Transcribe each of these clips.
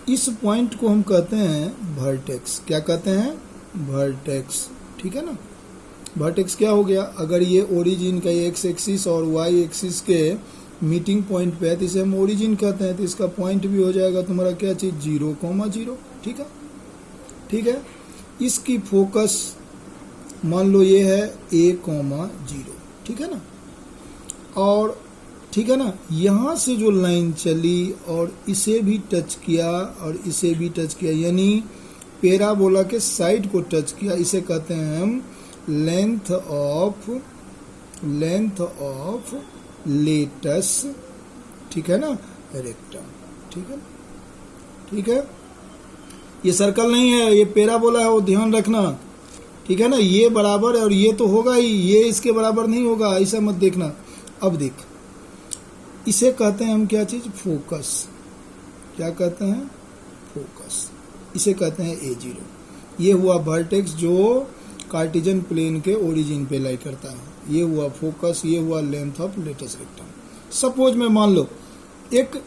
इस पॉइंट को हम कहते हैं वर्टेक्स। क्या कहते हैं? वर्टेक्स। ठीक है ना। वर्टेक्स क्या हो गया? अगर ये ओरिजिन का एक्स एक्सिस और वाई एक्सिस के मीटिंग पॉइंट पे है तो इसे हम ओरिजिन कहते हैं, तो इसका पॉइंट भी हो जाएगा तुम्हारा क्या चीज? 0,0। ठीक है, ठीक है। इसकी फोकस मान लो ये है A,0। ठीक है ना। और ठीक है ना, यहां से जो लाइन चली और इसे भी टच किया और इसे भी टच किया, यानी पैराबोला के साइड को टच किया, इसे कहते हैं हम लेंथ ऑफ लेटस। ठीक है ना, रेक्टम। ठीक है, ठीक है। ये सर्कल नहीं है, ये पैराबोला है, वो ध्यान रखना। ठीक है ना, ये बराबर है और ये तो होगा ही, ये इसके बराबर नहीं होगा, ऐसा मत देखना। अब देख, इसे कहते हैं हम क्या चीज? फोकस। क्या कहते हैं? फोकस। इसे कहते हैं A0। ये हुआ वर्टेक्स जो कार्टेशियन प्लेन के ओरिजिन पे लाई करता है। ये हुआ फोकस, ये हुआ length of latus rectum. Suppose में मान लो, एक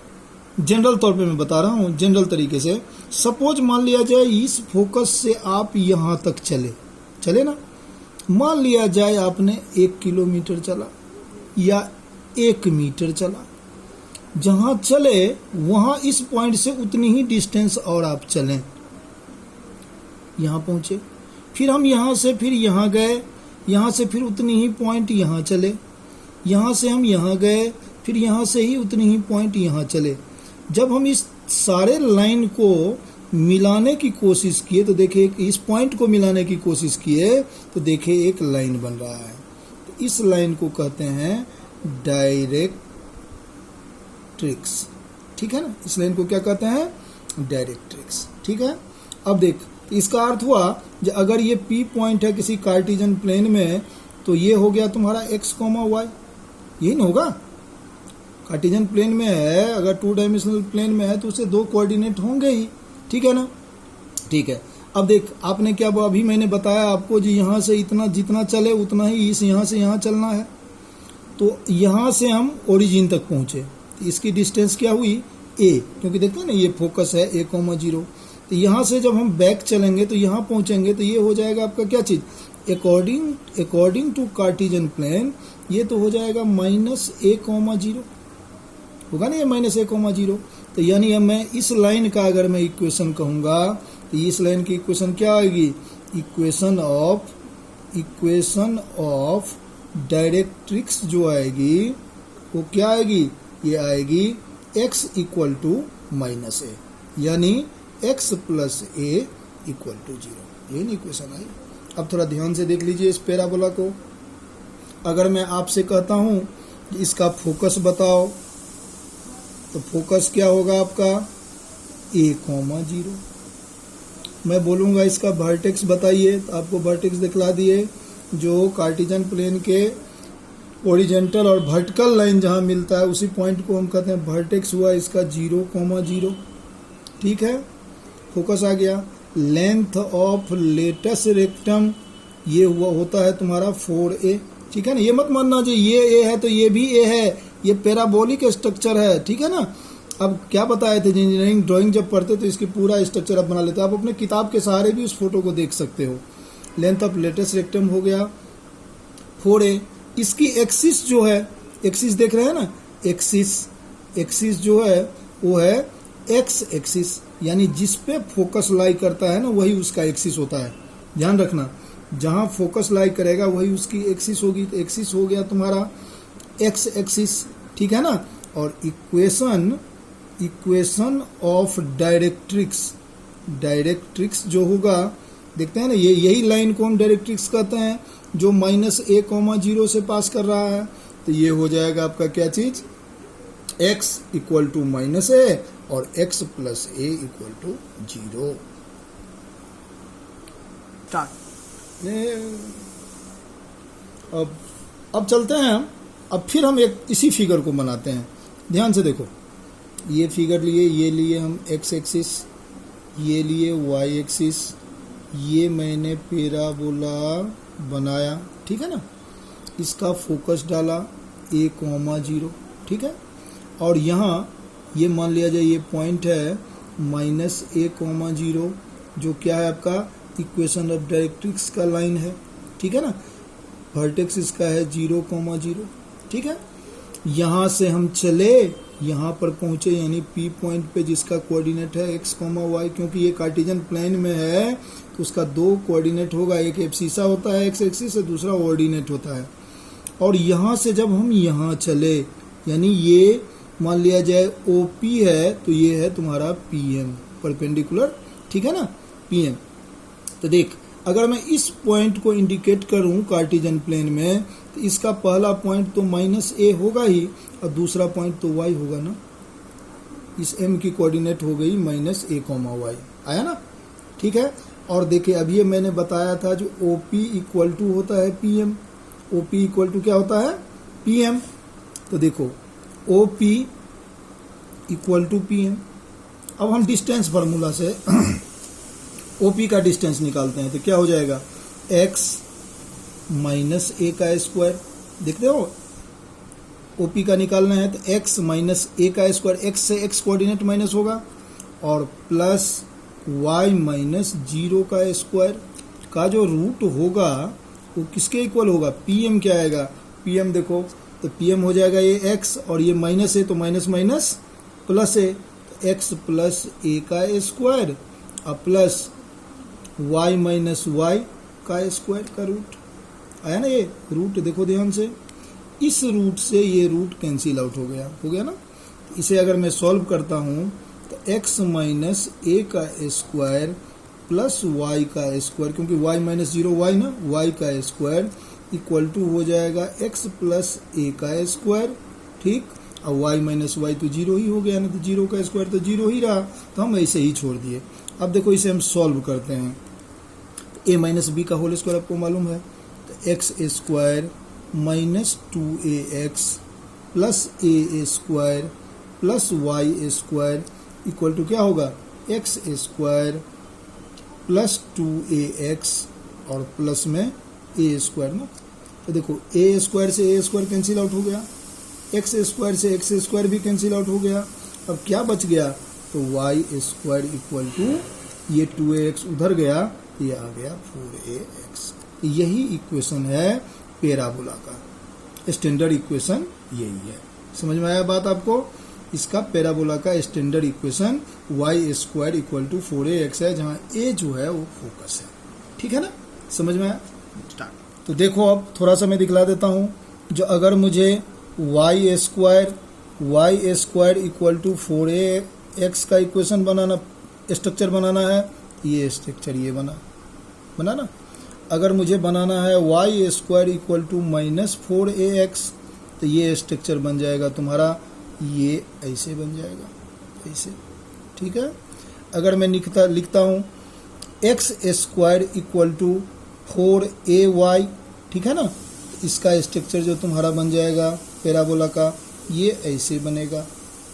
जनरल तौर पे मैं बता रहा हूँ, जनरल तरीके से सपोज मान लिया जाए इस फोकस से आप यहां तक चले ना। मान लिया जाए आपने 1 किलोमीटर चला या 1 मीटर चला, जहां चले वहां इस पॉइंट से उतनी ही डिस्टेंस और आप चलें, यहां पहुंचे, फिर हम यहां से फिर यहां गए, यहां से फिर उतनी ही पॉइंट यहां चले, यहां से हम यहां गए, फिर यहां से ही उतनी ही पॉइंट यहां चले। जब हम इस सारे लाइन को मिलाने की कोशिश किए तो देखिए, इस पॉइंट को मिलाने की कोशिश किए तो देखिए एक लाइन बन रहा है। तो इस लाइन को कहते हैं डायरेक्ट्रिक्स। ठीक है ना, इस लाइन को क्या कहते हैं? डायरेक्ट्रिक्स। ठीक है। अब देख, इसका अर्थ हुआ कि अगर ये P पॉइंट है किसी कार्टेशियन प्लेन में तो ये हो गया तुम्हारा x, y। यही ना होगा? कार्टेशियन प्लेन में है, अगर 2 डायमेंशनल प्लेन में है तो उसे 2 कोऑर्डिनेट होंगे ही। ठीक है ना। ठीक है। अब देख, आपने क्या, अभी मैंने बताया आपको जी, यहां से इतना जितना चले उतना ही इस यहां से यहां चलना है। तो यहां से हम ओरिजिन तक पहुंचे, इसकी डिस्टेंस क्या हुई? A, क्योंकि देखते हैं ना ये फोकस है A,0। तो यहां से जब हम बैक चलेंगे तो यहां पहुंचेंगे तो ये हो जाएगा आपका क्या चीज? अकॉर्डिंग टू कार्टेशियन प्लेन ये तो हो जाएगा -A,0 होगा ना, ये -A,0। तो यानी अब मैं इस लाइन का अगर मैं इक्वेशन कहूंगा तो इस लाइन की इक्वेशन क्या आएगी? इक्वेशन ऑफ डायरेक्ट्रिक्स जो आएगी वो क्या आएगी? ये आएगी x इक्वल टू -A, यानी x plus A equal to 0। ये इक्वेशन आई। अब थोड़ा ध्यान से देख लीजिए इस पैराबोला को। अगर मैं आपसे कहता हूं कि इसका फोकस बताओ तो फोकस क्या होगा आपका? A,0। मैं बोलूंगा इसका वर्टेक्स बताइए तो आपको वर्टेक्स दिखला दिए, जो कार्टेशियन प्लेन के ओरिजेंटल और वर्टिकल लाइन जहां मिलता है उसी पॉइंट को हम कहते हैं वर्टेक्स। हुआ इसका 0,0। ठीक है, फोकस आ गया। लेंथ ऑफ लेटस रेक्टम ये हुआ होता है तुम्हारा 4A। ठीक है ना, ये मत मानना जी ये A है तो ये भी A है, ये पैराबोलिक स्ट्रक्चर है। ठीक है ना। अब क्या बताए थे, इंजीनियरिंग ड्राइंग जब पढ़ते तो इसकी पूरा स्ट्रक्चर आप बना लेते। आप अपने किताब के सहारे भी उस फोटो को देख सकते हो। लेंथ ऑफ लेटस रेक्टम हो गया 4A। इसकी एक्सिस जो है, एक्सिस देख रहे हैं ना, एक्सिस जो है वो है एक्स एक्सिस, यानी जिस पे फोकस लाई करता है ना वही उसका एक्सिस होता है। ध्यान रखना, जहां फोकस लाई करेगा वही उसकी एक्सिस होगी। तो एक्सिस हो गया तुम्हारा एक्स एक्सिस। ठीक है ना। और इक्वेशन ऑफ डायरेक्ट्रिक्स जो होगा, देखते हैं ना, ये यही लाइन को हम डायरेक्ट्रिक्स कहते हैं जो -A,0 से पास कर रहा है। तो ये हो जाएगा आपका क्या चीज? x इक्वल टू -A और x plus A equal to 0। अब चलते हैं हम, अब फिर हम एक इसी फिगर को बनाते हैं। ध्यान से देखो, ये फिगर लिए, ये लिए हम x एक्सिस, ये लिए y एक्सिस, ये मैंने पैराबोला बनाया। ठीक है ना। इसका फोकस डाला A,0। ठीक है। और यहाँ ये मान लिया जाए ये पॉइंट है माइनस ए कॉमा 0, जो क्या है आपका इक्वेशन ऑफ डायरेक्ट्रिक्स का लाइन है, ठीक है ना। वर्टेक्स इसका है 0 कॉमा 0, ठीक है। यहाँ से हम चले, यहाँ पर पहुंचे, यानी पी पॉइंट पे जिसका कोऑर्डिनेट है x कॉमा वाई, क्योंकि ये कार्टेशियन प्लेन में है तो उसका दो कोऑर्डिनेट होगा, एक एब्सिसा होता है x एक्सिस से, दूसरा ऑर्डिनेट होता है। और यहाँ से जब हम यहाँ चले, यानी ये मान लिया जाए OP है तो ये है तुम्हारा PM परपेंडिकुलर, ठीक है ना, PM। तो देख, अगर मैं इस पॉइंट को इंडिकेट करूं कार्टेशियन प्लेन में, तो इसका पहला पॉइंट तो माइनस ए होगा ही, और दूसरा पॉइंट तो वाई होगा ना। इस M की कोऑर्डिनेट हो गई माइनस ए कॉमा वाई, आया ना, ठीक है। और देखिए अभी ये मैंने बताया था जो OP इक्वल टू होता है PM, OP इक्वल टू क्या होता है PM। तो देखो OP इक्वल टू PM। अब हम डिस्टेंस फार्मूला से OP का डिस्टेंस निकालते हैं, तो क्या हो जाएगा x माइनस ए का स्क्वायर। देखते हो OP का निकालना है तो x माइनस ए का स्क्वायर, x से x कोऑर्डिनेट माइनस होगा, और प्लस y माइनस 0 का स्क्वायर का जो रूट होगा वो किसके इक्वल होगा, PM क्या आएगा, PM देखो तो PM हो जाएगा ये x, और ये माइनस है तो माइनस माइनस प्लस है, तो x प्लस ए का स्क्वायर और प्लस y माइनस वाई का स्क्वायर का रूट आया ना। ये रूट देखो ध्यान से, इस रूट से ये रूट कैंसिल आउट हो गया ना। इसे अगर मैं सॉल्व करता हूँ तो x माइनस ए का स्क्वायर प्लस y का स्क्वायर, क्योंकि y माइनस 0 y ना, y का स्क्वायर इक्वल टू हो जाएगा x प्लस ए का स्क्वायर, ठीक। और y माइनस वाई तो 0 ही हो गया ना, तो 0 का स्क्वायर तो 0 ही रहा, तो हम ऐसे ही छोड़ दिए। अब देखो इसे हम सॉल्व करते हैं, a माइनस बी का होल स्क्वायर आपको मालूम है, तो x square minus 2ax plus a square plus y square equal to क्या होगा एक्स स्क्वायर प्लस 2ax और प्लस में ए स्क्वायर ना। तो देखो ए स्क्वायर से ए स्क्वायर कैंसिल आउट हो गया, एक्स स्क्वायर से एक्स स्क्वायर भी कैंसिल आउट हो गया। अब क्या बच गया, तो वाई स्क्वायर इक्वल टू ये 2ax उधर गया, ये आ गया 4ax। यही इक्वेशन है पैराबोला का, स्टैंडर्ड इक्वेशन यही है। समझ में आया बात आपको, इसका पैराबोला का standard equation y square equal to 4ax है, जहाँ a जो है वो फोकस है, ठीक है ना। समझ में आया, स्टार्ट। तो देखो अब थोड़ा सा मैं दिखला देता हूँ, जो अगर मुझे Y square equal to 4ax का इक्वेशन बनाना, स्ट्रक्चर बनाना है, ये स्ट्रक्चर ये बना ना। अगर मुझे बनाना है y square equal to minus 4ax, तो ये स्ट्रक्चर बन जाएगा तुम्हारा, ये ऐसे बन जाएगा, ऐसे, ठीक है। अगर मैं लिखता हूँ x square equal to 4ay, ठीक है ना, इसका स्ट्रक्चर जो तुम्हारा बन जाएगा पैराबोला का, ये ऐसे बनेगा,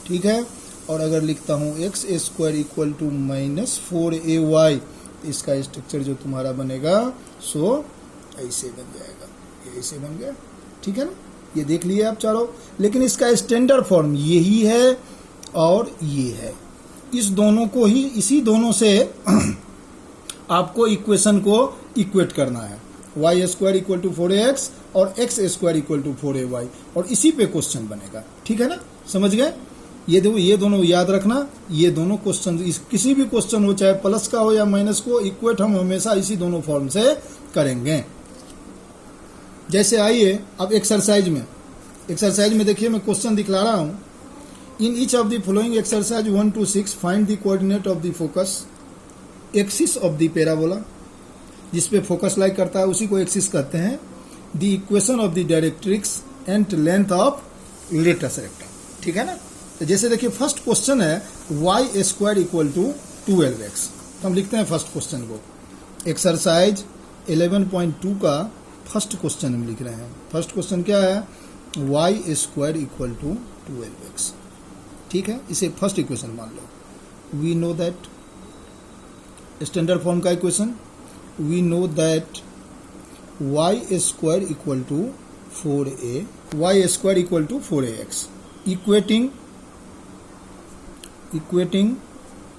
ठीक है। और अगर लिखता हूँ x square equal to minus 4ay, इसका स्ट्रक्चर जो तुम्हारा बनेगा सो ऐसे बन जाएगा, ये ऐसे बन गया, ठीक है ना। ये देख लिए आप चारों, लेकिन इसका स्टैंडर्ड फॉर्म यही है और ये है, इस दोनों को ही, इसी दोनों से आपको इक्वेशन को इक्वेट करना है, y square equal to 4ax और x square equal to 4ay, और इसी पे क्वेश्चन बनेगा, ठीक है ना। समझ गए, ये देखो, ये दोनों याद रखना, ये दोनों क्वेश्चन, किसी भी क्वेश्चन हो चाहे प्लस का हो या माइनस को, इक्वेट हम हमेशा इसी दोनों फॉर्म से करेंगे। जैसे आइए अब एक्सरसाइज में देखिए, मैं क्वेश्चन दिखला रहा हूँ। In each of the following exercise 1 to 6 find the coordinate of the focus axis of the parabola, जिसपे फोकस लाई करता है उसी को एक्सिस कहते हैं। The equation of the directrix and length of latus rectum, ठीक है ना। तो जैसे देखिए फर्स्ट क्वेश्चन है y square equal to 12x, तो हम लिखते हैं फर्स्ट क्वेश्चन को, एक्सरसाइज 11.2 का फर्स्ट क्वेश्चन हम लिख रहे हैं। फर्स्ट क्वेश्चन क्या है, y square equal to 12x, ठीक है, इसे फर्स्ट इक्वेशन मान लो। We know that, standard form का equation, we know that y square equal to 4a, y square equal to 4ax, equating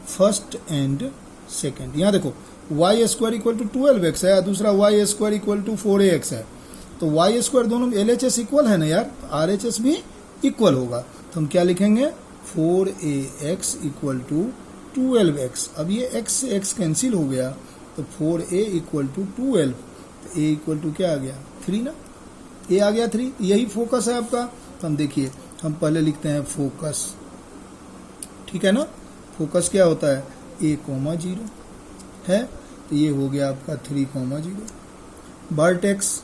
first and second. यहाँ देखो Y square equal to 12x है, दूसरा Y square equal to 4ax है, तो Y square दोनों में LHS equal है ना यार, RHS भी इक्वल होगा। तो हम क्या लिखेंगे 4ax इक्वल टू 12x। अब ये x से x कैंसिल हो गया, तो 4a इक्वल टू 12, तो a इक्वल टू क्या आ गया 3 ना, a आ गया 3। यही फोकस है आपका। तो हम देखिए हम पहले लिखते हैं फोकस, ठीक है ना। फोकस क्या होता है a,0 है, तो ये हो गया आपका 3,0। वर्टेक्स,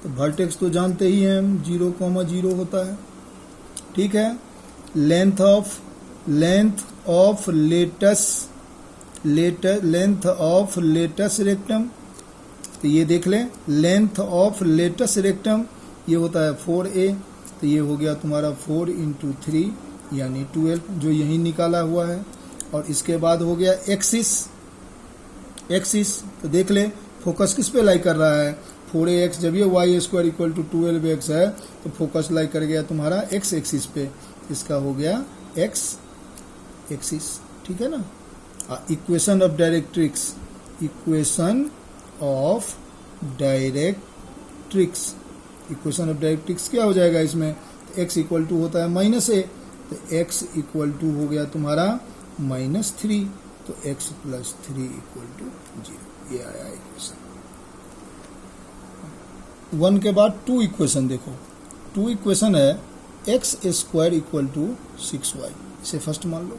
तो वर्टेक्स तो जानते ही हैं हम 0,0 होता है, ठीक है। लेंथ ऑफ लेटस रेक्टम, तो ये देख लें लेंथ ऑफ लेटस रेक्टम ये होता है 4a, तो ये हो गया तुम्हारा 4 × 3 यानी 12 जो यही निकाला हुआ है। और इसके बाद हो गया एक्सिस, तो देख ले फोकस किस पे लाई कर रहा है 4ax। जब ये Y square equal to 12x है तो फोकस लाई कर गया तुम्हारा x एक्सिस पे, इसका हो गया x एक्सिस, ठीक है ना। Equation of directrix, equation of directrix क्या हो जाएगा इसमें, x इक्वल टू होता है -a, तो x इक्वल टू हो गया तुम्हारा -3, तो x + 3 इक्वल टू 0। ये आया इक्वेशन 1 के बाद 2 इक्वेशन देखो, 2 इक्वेशन है x² इक्वल टू 6y, इसे फर्स्ट मान लो।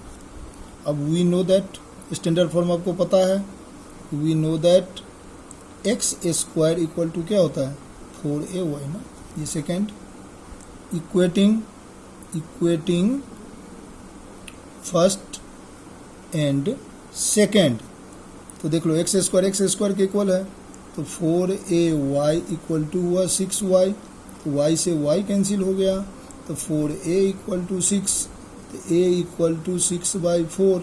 अब we know that standard form आपको पता है, we know that x² equal to क्या होता है 4ay ना। ये second equating first and second, तो देख लो x² के इक्वल है, तो 4ay इक्वल टू हुआ 6y, तो y से y कैंसिल हो गया, तो 4a इक्वल टू 6, तो a इक्वल टू 6/4,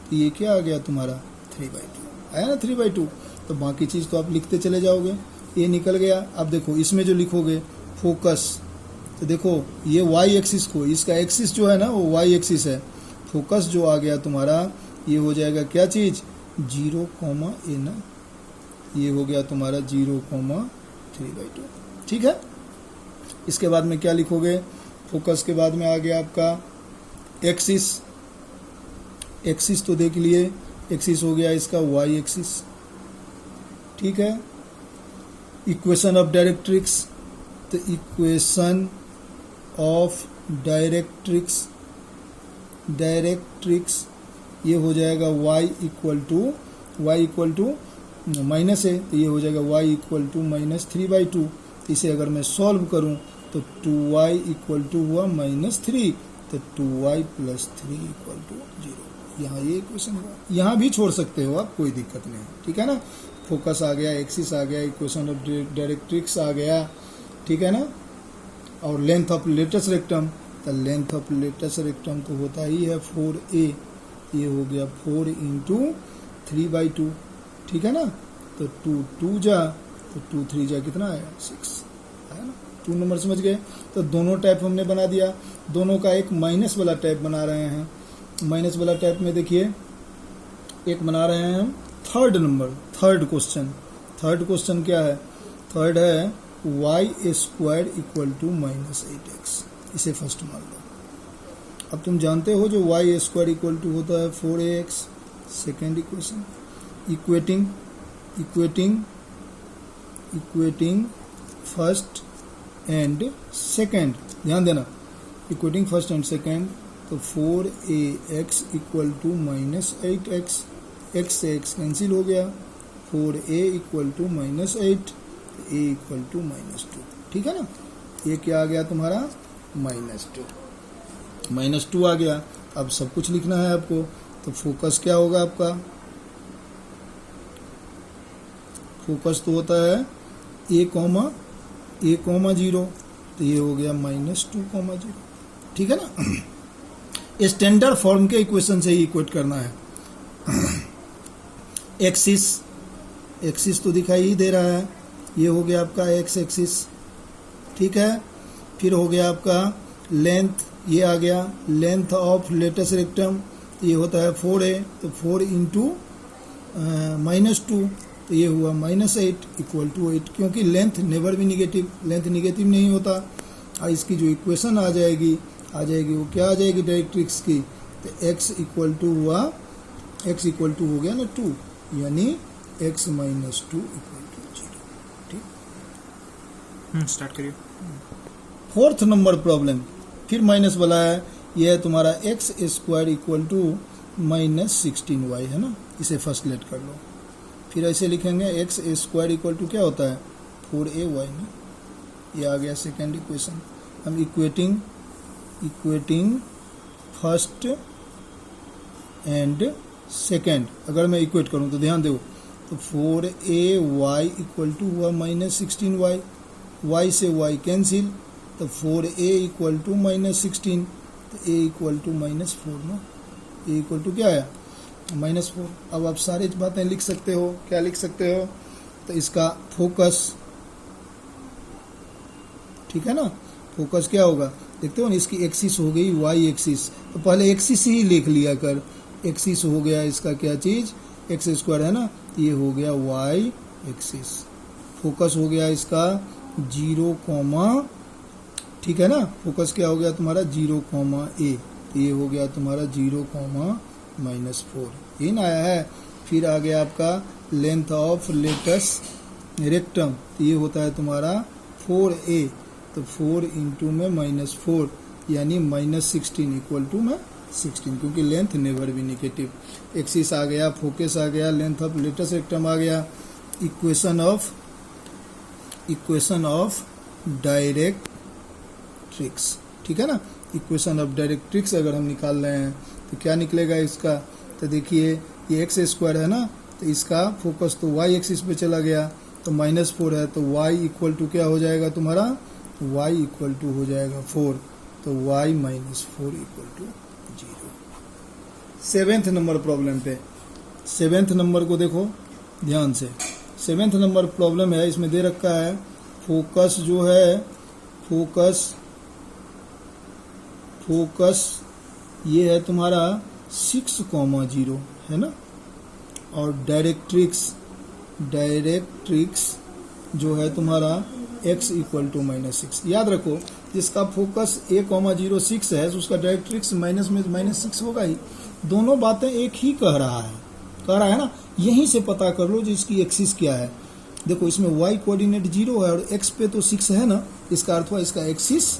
तो ये क्या आ गया तुम्हारा 3/2 आया ना, 3/2। तो बाकी चीज़ तो आप लिखते चले जाओगे, ये निकल गया। अब देखो इसमें जो लिखोगे फोकस, तो देखो ये y एक्सिस को, इसका एक्सिस जो है ना वो y एक्सिस है, फोकस जो आ गया तुम्हारा ये हो जाएगा क्या चीज़ 0,a ना, ये हो गया तुम्हारा 0,3/2, ठीक है। इसके बाद में क्या लिखोगे, फोकस के बाद में आ गया आपका एक्सिस, तो देख लिए एक्सिस हो गया इसका y एक्सिस, ठीक है। इक्वेशन ऑफ डायरेक्ट्रिक्स, तो इक्वेशन ऑफ डायरेक्ट्रिक्स ये हो जाएगा y इक्वल टू -a, तो ये हो जाएगा y इक्वल टू -3/2। इसे अगर मैं सॉल्व करूं तो 2y इक्वल टू हुआ -3, तो 2y + 3 इक्वल टू 0। यहाँ ये इक्वेशन हुआ, यहाँ भी छोड़ सकते हो आप, कोई दिक्कत नहीं, ठीक है ना। फोकस आ गया, एक्सिस आ गया, इक्वेशन ऑफ डायरेक्ट्रिक्स आ गया, ठीक है ना। और लेंथ ऑफ लेटस रेक्टम, तो लेंथ ऑफ लेटस रेक्टम तो होता ही है 4a, ये हो गया 4 × 3/2, ठीक है ना। तो 2 जा, तो 2 3 जा कितना आया 6 है ना। 2 नंबर समझ गए। तो दोनों टाइप हमने बना दिया, दोनों का एक माइनस वाला टाइप बना रहे हैं। माइनस वाला टाइप में देखिए एक बना रहे हैं हम थर्ड क्वेश्चन क्या है, थर्ड है y² इक्वल टू -8x, इसे फर्स्ट मान लो। अब तुम जानते हो जो y² इक्वल टू होता है 4ax। Second equation equating first and second, ध्यान देना, इक्वेटिंग फर्स्ट एंड सेकेंड, तो 4ax equal to -8x, x से x कैंसिल हो गया, 4a equal to -8, a equal to -2, ठीक है ना। ये क्या आ गया तुम्हारा -2 आ गया। अब सब कुछ लिखना है आपको, तो फोकस क्या होगा आपका, फोकस तो होता है a, 0, तो ये हो गया -2,0, ठीक है ना। स्टैंडर्ड फॉर्म के इक्वेशन से ही इक्वेट करना है। एक्सिस तो दिखाई ही दे रहा है, ये हो गया आपका x एक्सिस, ठीक है। फिर हो गया आपका लेंथ, ये आ गया लेंथ ऑफ लेटस रेक्टम, तो ये होता है 4a, तो 4 इंटू -2, तो ये हुआ -8 इक्वल टू 8, क्योंकि लेंथ नेवर भी निगेटिव, लेंथ निगेटिव नहीं होता। और इसकी जो इक्वेशन आ जाएगी वो क्या आ जाएगी डायरेक्ट्रिक्स की, तो x इक्वल टू हुआ, x इक्वल टू हो गया ना 2, यानी x माइनस 2 इक्वल टू 0। ठीक, स्टार्ट करिए। 4th नंबर प्रॉब्लम, फिर माइनस वाला है, यह है तुम्हारा x square equal to -16y, है ना, इसे फर्स्ट लेट कर लो। फिर ऐसे लिखेंगे x स्क्वायर इक्वल टू क्या होता है 4ay ना, ये आ गया सेकेंड इक्वेशन। हम इक्वेटिंग फर्स्ट एंड सेकेंड अगर मैं इक्वेट करूं तो ध्यान दो, तो 4ay इक्वल टू हुआ -16y, y से y कैंसिल, तो 4a इक्वल टू -16, तो a इक्वल टू -4 ना, a इक्वल टू क्या है -4। अब आप सारी बातें लिख सकते हो, क्या लिख सकते हो, तो इसका फोकस, ठीक है ना, फोकस क्या होगा देखते हो ना, इसकी एक्सिस हो गई y एक्सिस, तो पहले एक्सिस ही लिख लिया कर, एक्सिस हो गया इसका क्या चीज एक्स स्क्वायर है ना, ये हो गया y एक्सिस। फोकस हो गया इसका 0, ठीक है ना, फोकस क्या हो गया तुम्हारा 0, a, तो ये हो गया तुम्हारा 0, -4, ये ना आया है। फिर आ गया आपका लेंथ ऑफ लेटस रेक्टम, तो ये होता है तुम्हारा 4a, तो 4 इंटू में -4 यानी -16 इक्वल टू में 16, क्योंकि लेंथ नेवर भी निगेटिव। एक्सिस आ गया, फोकस आ गया, लेंथ ऑफ लेटस रेक्टम आ गया। इक्वेशन ऑफ डायरेक्ट्रिक्स, ठीक है ना, इक्वेशन ऑफ डायरेक्ट्रिक्स अगर हम निकाल रहे हैं तो क्या निकलेगा इसका, तो देखिए ये एक्स स्क्वायर है ना, तो इसका फोकस तो y एक्सिस पे चला गया, तो -4 है, तो y इक्वल टू क्या हो जाएगा तुम्हारा, y इक्वल टू हो जाएगा 4, तो y -4 equal to 0। 7th number problem पे, 7th नंबर को देखो ध्यान से। 7th नंबर प्रॉब्लम है, इसमें दे रखा है फोकस जो है, फोकस ये है तुम्हारा 6,0 है ना, और डायरेक्ट्रिक्स जो है तुम्हारा x इक्वल टू -6। याद रखो जिसका फोकस a,06 है उसका डायरेक्ट्रिक्स माइनस में -6 होगा ही, दोनों बातें एक ही कह रहा है ना। यहीं से पता कर लो जिसकी एक्सिस क्या है। देखो इसमें y कोऑर्डिनेट 0 है और x पे तो 6 है ना, इसका अर्थ हुआ इसका एक्सिस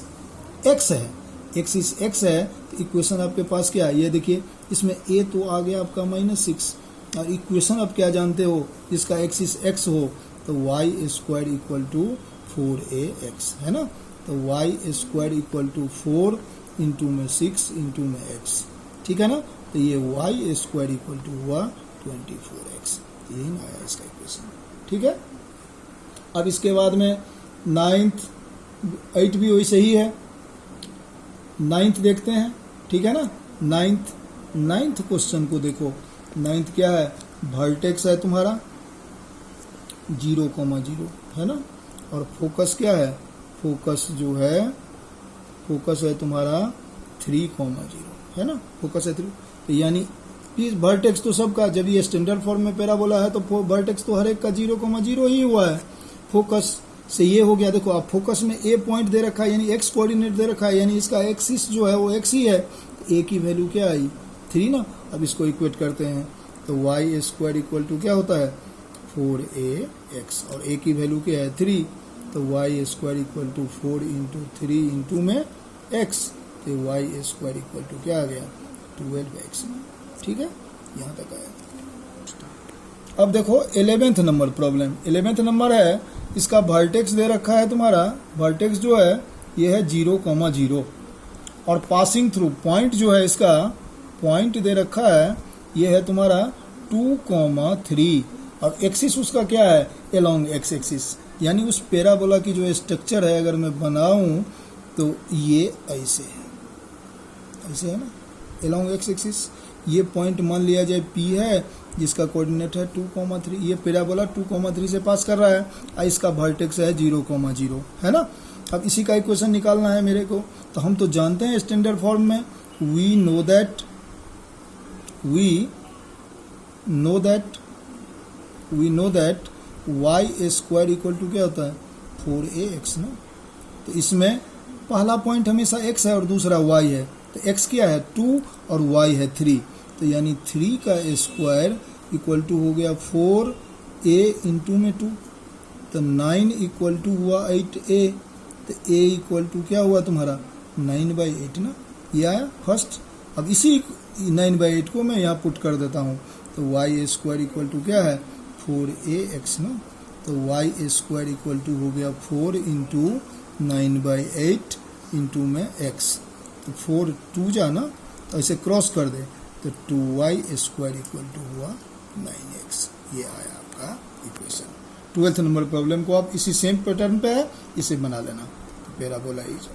x है, एक्सिस x है, तो इक्वेशन आपके पास क्या है, ये देखिए इसमें a तो आ गया आपका -6, और इक्वेशन आप क्या जानते हो, जिसका एक्सिस x हो तो y square equal to 4ax है ना, तो y square equal to 4 into में 6 इंटू में x, ठीक है ना, तो ये y स्क्वायर इक्वल टू हुआ 24x, यही ना आया इसका इक्वेशन, ठीक है। अब इसके बाद में 9th 8 भी वैसे ही है, 9th देखते हैं, ठीक है ना। 9th क्वेश्चन को देखो, 9th क्या है, वर्टेक्स है तुम्हारा 0,0 है ना, और फोकस क्या है, फोकस जो है फोकस है तुम्हारा 3,0 है ना, फोकस है 3, तो यानी वर्टेक्स तो सबका, जब ये स्टैंडर्ड फॉर्म में पैराबोला है तो वर्टेक्स तो हर एक का 0,0 ही हुआ है, फोकस से ये हो गया। देखो अब फोकस में a पॉइंट दे रखा है यानी x कोऑर्डिनेट दे रखा है, यानी इसका एक्सिस जो है वो x ही है, a की वैल्यू क्या आई 3 ना। अब इसको इक्वेट करते हैं तो y स्क्वायर इक्वल टू क्या होता है 4ax, और a की वैल्यू क्या है 3, तो y square equal to 4 into 3 into में x, तो y स्क्वायर इक्वल टू क्या आ गया 12x, ठीक है, यहाँ तक आया। अब देखो 11th number problem, 11th number है, इसका वर्टेक्स दे रखा है तुम्हारा, वर्टेक्स जो है ये है 0,0 और पासिंग थ्रू पॉइंट जो है इसका पॉइंट दे रखा है ये है तुम्हारा 2,3 और एक्सिस उसका क्या है अलोंग एक्स एक्सिस, यानी उस पैराबोला की जो स्ट्रक्चर है अगर मैं बनाऊं तो ये ऐसे है ना, अलोंग एक्स एक्सिस। ये पॉइंट मान लिया जाए P है जिसका कोऑर्डिनेट है 2,3, ये पैराबोला 2,3 से पास कर रहा है, और इसका वर्टेक्स है 0,0 है ना। अब इसी का इक्वेशन निकालना है मेरे को, तो हम तो जानते हैं स्टैंडर्ड फॉर्म में, we know that we know that y square equal to क्या होता है 4ax ना। तो इसमें पहला पॉइंट हमेशा x है और दूसरा y है, तो x क्या है 2 और y है 3, तो यानी 3 का स्क्वायर इक्वल टू हो गया 4a इंटू में 2, तो 9 इक्वल टू हुआ 8a, तो a इक्वल टू क्या हुआ तुम्हारा 9/8 ना, ये आया फर्स्ट। अब इसी 9/8 को मैं यहाँ पुट कर देता हूँ, तो y स्क्वायर इक्वल टू क्या है 4ax ना, तो y स्क्वायर इक्वल टू हो गया 4 इंटू 9/8 इंटू में x, तो 4 2 जा ना, तो ऐसे क्रॉस कर दे तो 2y स्क्वायर इक्वल टू हुआ 9x। ये आया आपका इक्वेशन। 12th नंबर प्रॉब्लम को आप इसी सेम पैटर्न पे है, इसे बना लेना, तो पैराबोला इज